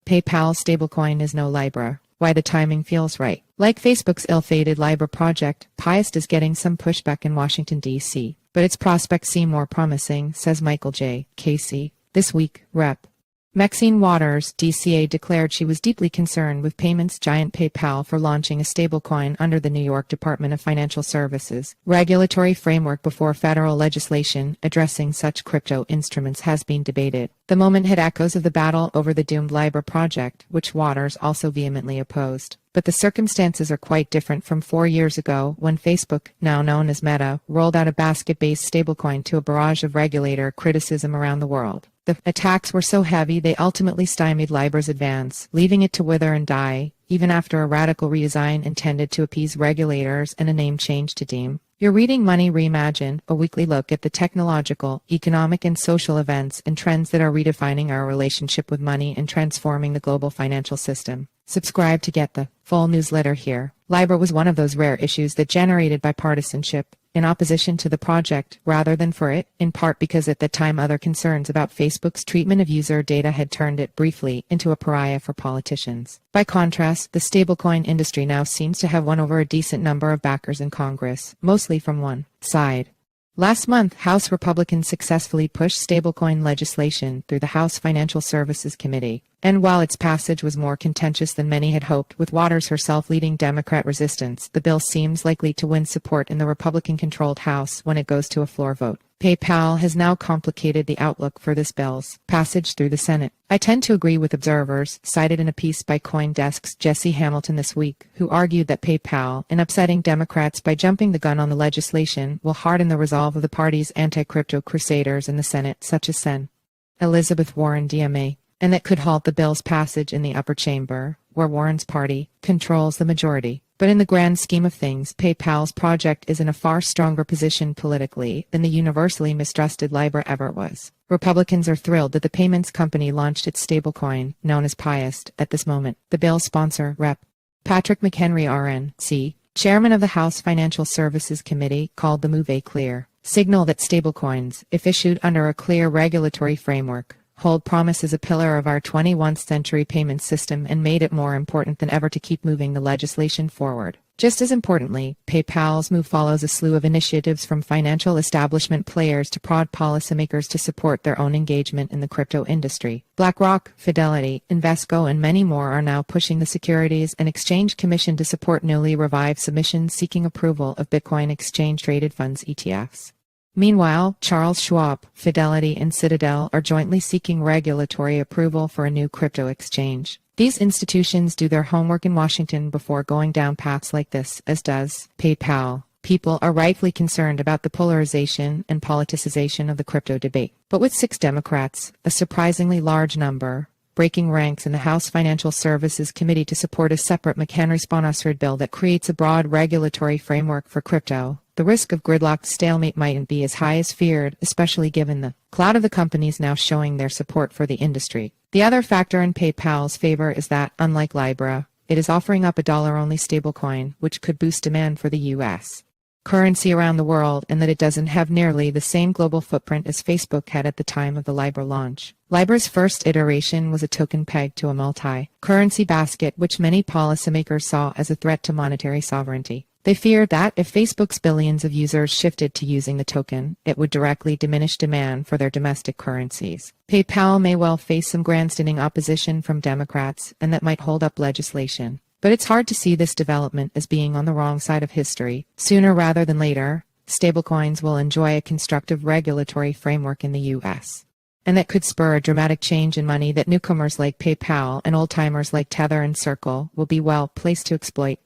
PayPal's stablecoin is no Libra. Why the timing feels right. Like Facebook's ill-fated Libra project, Piast is getting some pushback in Washington, D.C., but its prospects seem more promising, says Michael J. Casey. This week, Rep. Maxine Waters, DCA, declared she was deeply concerned with payments giant PayPal for launching a stablecoin under the New York Department of Financial Services regulatory framework before federal legislation addressing such crypto instruments has been debated. The moment had echoes of the battle over the doomed Libra project, which Waters also vehemently opposed. But the circumstances are quite different from 4 years ago when Facebook, now known as Meta, rolled out a basket-based stablecoin to a barrage of regulator criticism around the world. The attacks were so heavy they ultimately stymied Libra's advance, leaving it to wither and die, even after a radical redesign intended to appease regulators and a name change to deem. You're reading Money Reimagined, a weekly look at the technological, economic, and social events and trends that are redefining our relationship with money and transforming the global financial system. Subscribe to get the full newsletter here. Libra was one of those rare issues that generated bipartisanship in opposition to the project rather than for it, in part because at the time other concerns about Facebook's treatment of user data had turned it briefly into a pariah for politicians. By contrast, the stablecoin industry now seems to have won over a decent number of backers in Congress, mostly from one side. Last month, House Republicans successfully pushed stablecoin legislation through the House Financial Services Committee. And while its passage was more contentious than many had hoped, with Waters herself leading Democrat resistance, the bill seems likely to win support in the Republican-controlled House when it goes to a floor vote. PayPal has now complicated the outlook for this bill's passage through the Senate. I tend to agree with observers, cited in a piece by CoinDesk's Jesse Hamilton this week, who argued that PayPal, in upsetting Democrats by jumping the gun on the legislation, will harden the resolve of the party's anti-crypto crusaders in the Senate, such as Sen. Elizabeth Warren DMA, and that could halt the bill's passage in the upper chamber, where Warren's party controls the majority. But in the grand scheme of things, PayPal's project is in a far stronger position politically than the universally mistrusted Libra ever was. Republicans are thrilled that the payments company launched its stablecoin, known as Piast, at this moment. The bill's sponsor, Rep. Patrick McHenry RNC, chairman of the House Financial Services Committee, called the move a clear signal that stablecoins, if issued under a clear regulatory framework, hold promise as a pillar of our 21st century payment system and made it more important than ever to keep moving the legislation forward. Just as importantly, PayPal's move follows a slew of initiatives from financial establishment players to prod policymakers to support their own engagement in the crypto industry. BlackRock, Fidelity, Invesco, and many more are now pushing the Securities and Exchange Commission to support newly revived submissions seeking approval of Bitcoin exchange-traded funds ETFs. Meanwhile, Charles Schwab, Fidelity, and Citadel are jointly seeking regulatory approval for a new crypto exchange. These institutions do their homework in Washington before going down paths like this, as does PayPal. People are rightfully concerned about the polarization and politicization of the crypto debate. But with 6 Democrats, a surprisingly large number, breaking ranks in the House Financial Services Committee to support a separate McHenry-sponsored bill that creates a broad regulatory framework for crypto, the risk of gridlocked stalemate mightn't be as high as feared, especially given the clout of the companies now showing their support for the industry. The other factor in PayPal's favor is that, unlike Libra, it is offering up a dollar-only stablecoin, which could boost demand for the U.S. currency around the world, and that it doesn't have nearly the same global footprint as Facebook had at the time of the Libra launch. Libra's first iteration was a token pegged to a multi-currency basket, which many policymakers saw as a threat to monetary sovereignty. They feared that if Facebook's billions of users shifted to using the token, it would directly diminish demand for their domestic currencies. PayPal may well face some grandstanding opposition from Democrats, and that might hold up legislation. But it's hard to see this development as being on the wrong side of history. Sooner rather than later, stablecoins will enjoy a constructive regulatory framework in the U.S. And that could spur a dramatic change in money that newcomers like PayPal and old-timers like Tether and Circle will be well placed to exploit.